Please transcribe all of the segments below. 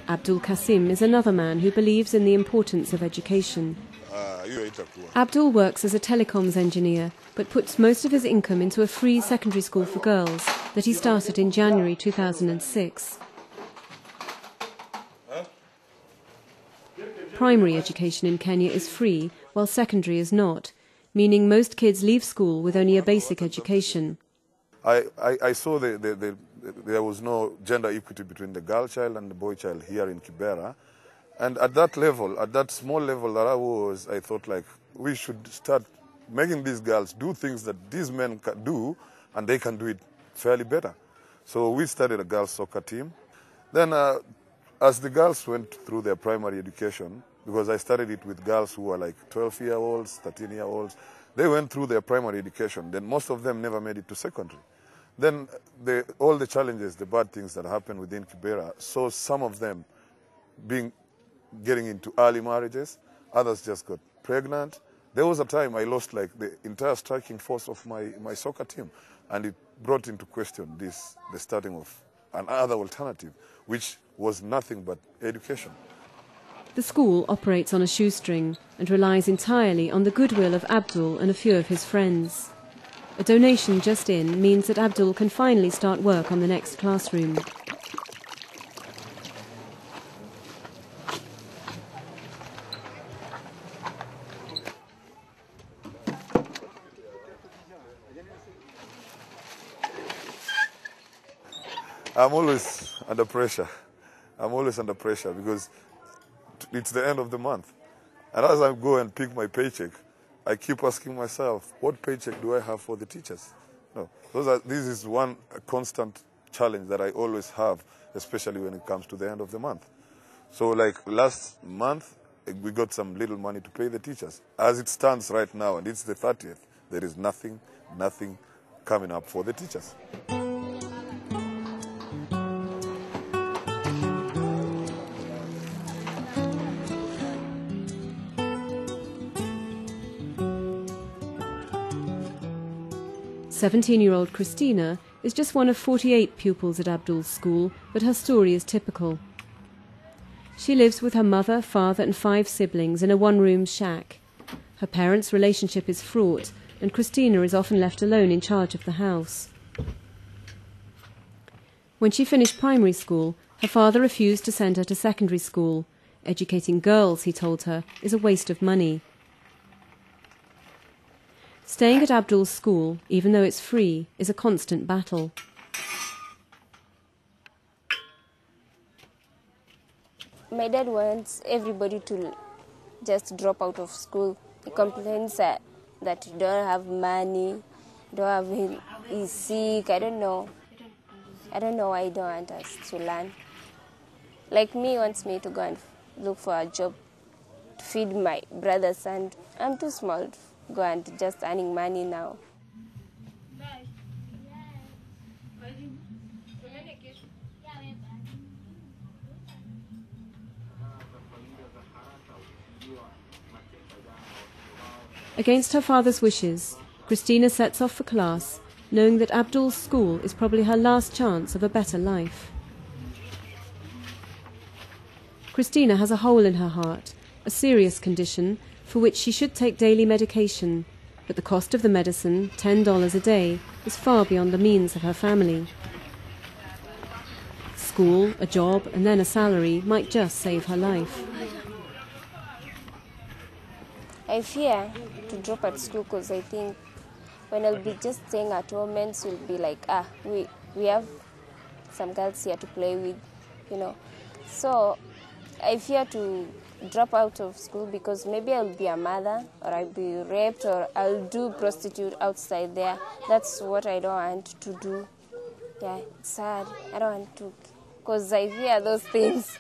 Abdul Kasim is another man who believes in the importance of education. Abdul works as a telecoms engineer, but puts most of his income into a free secondary school for girls that he started in January 2006. Primary education in Kenya is free, while secondary is not, meaning most kids leave school with only a basic education. I saw there was no gender equity between the girl child and the boy child here in Kibera. And at that level, at that small level that I was, I thought like we should start making these girls do things that these men can do, and they can do it fairly better. So we started a girls' soccer team. Then as the girls went through their primary education, because I started it with girls who were like 12-year-olds, 13-year-olds, they went through their primary education. Then most of them never made it to secondary. Then all the challenges, the bad things that happened within Kibera, saw some of them getting into early marriages, others just got pregnant. There was a time I lost like the entire striking force of my soccer team, and it brought into question the starting of another alternative, which was nothing but education. The school operates on a shoestring and relies entirely on the goodwill of Abdul and a few of his friends. A donation just in means that Abdul can finally start work on the next classroom. I'm always under pressure. I'm always under pressure because it's the end of the month. And as I go and pick my paycheck, I keep asking myself, what paycheck do I have for the teachers? No, this is one constant challenge that I always have, especially when it comes to the end of the month. So like last month, we got some little money to pay the teachers. As it stands right now, and it's the 30th, there is nothing coming up for the teachers. "17-year-old Christina is just one of 48 pupils at Abdul's school, but her story is typical. She lives with her mother, father and 5 siblings in a one-room shack. Her parents' relationship is fraught, and Christina is often left alone in charge of the house. When she finished primary school, her father refused to send her to secondary school. Educating girls, he told her, is a waste of money. Staying at Abdul's school, even though it's free, is a constant battle. My dad wants everybody to just drop out of school. He complains that you don't have money, he's sick, I don't know. I don't know why he don't want us to learn. Like me, he wants me to go and look for a job to feed my brothers, and I'm too small to go and just earning money now. Against her father's wishes, Christina sets off for class, knowing that Abdul's school is probably her last chance of a better life. Christina has a hole in her heart, a serious condition for which she should take daily medication, but the cost of the medicine, $10 a day, is far beyond the means of her family. School, a job and then a salary might just save her life. I fear to drop at school because I think when I'll be just staying at home, men will be like, we have some girls here to play with, you know. So I fear to drop out of school because maybe I'll be a mother, or I'll be raped, or I'll do prostitute outside there. That's what I don't want to do. Yeah, it's sad. I don't want to, because I fear those things.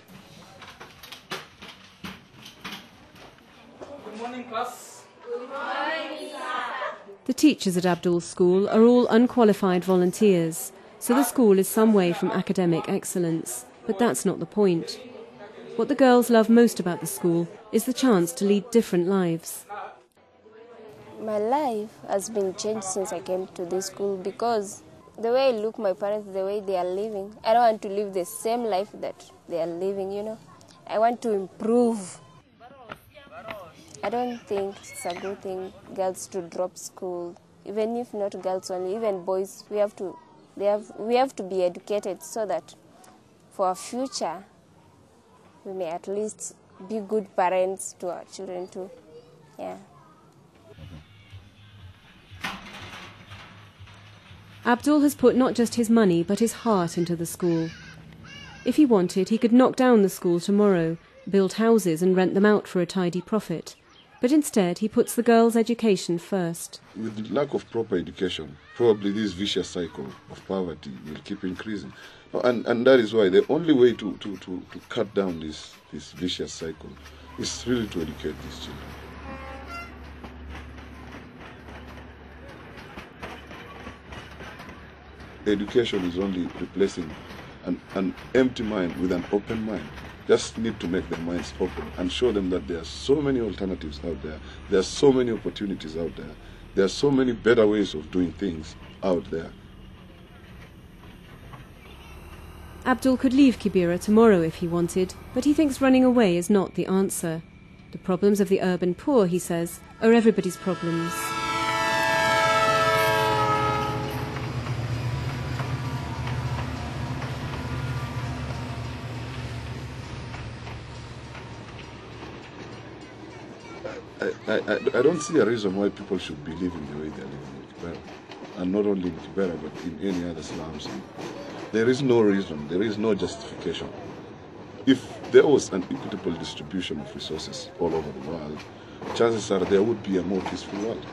Good morning, class. Good morning, sir. The teachers at Abdul's school are all unqualified volunteers, so the school is some way from academic excellence. But that's not the point. What the girls love most about the school is the chance to lead different lives. My life has been changed since I came to this school because the way I look my parents, the way they are living, I don't want to live the same life that they are living, you know. I want to improve. I don't think it's a good thing girls to drop school, even if not girls only, even boys. We have to be educated so that for our future we may at least be good parents to our children too. Yeah. Abdul has put not just his money but his heart into the school. If he wanted, he could knock down the school tomorrow, build houses and rent them out for a tidy profit. But instead, he puts the girls' education first. With lack of proper education, probably this vicious cycle of poverty will keep increasing. And that is why the only way to cut down this vicious cycle is really to educate these children. Education is only replacing an empty mind with an open mind. Just need to make their minds open and show them that there are so many alternatives out there. There are so many opportunities out there. There are so many better ways of doing things out there. Abdul could leave Kibera tomorrow if he wanted, but he thinks running away is not the answer. The problems of the urban poor, he says, are everybody's problems. I don't see a reason why people should be living the way they're living in Kibera. And not only in Kibera, but in any other slums. There is no reason, there is no justification. If there was an equitable distribution of resources all over the world, chances are there would be a more peaceful world.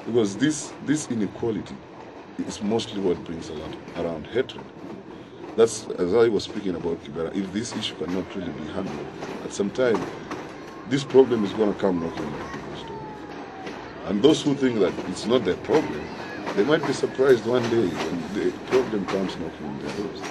Because this inequality is mostly what brings a lot around hatred. That's, as I was speaking about Kibera, if this issue cannot really be handled, at some time, this problem is going to come knocking on people's door. And those who think that it's not their problem, they might be surprised one day when the problem comes knocking on their doors.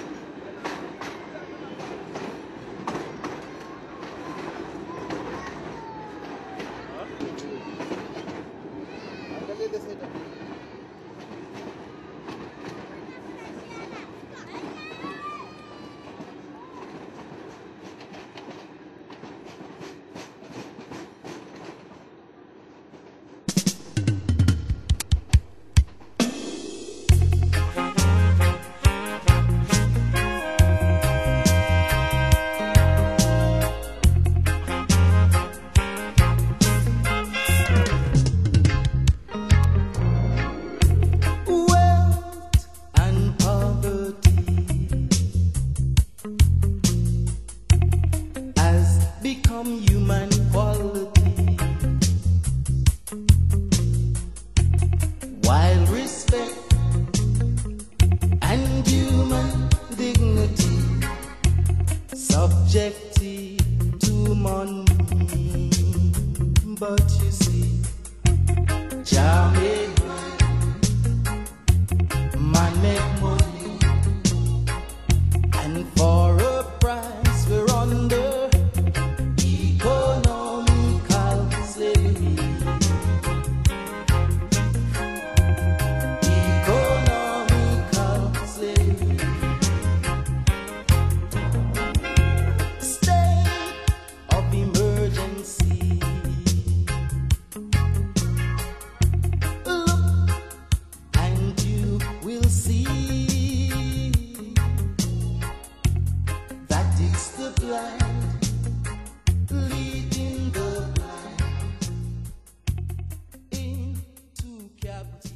Human quality, while respect and human dignity subjected to money. But you see, Jah made man make money, and for a price we're under leading the blind into captivity.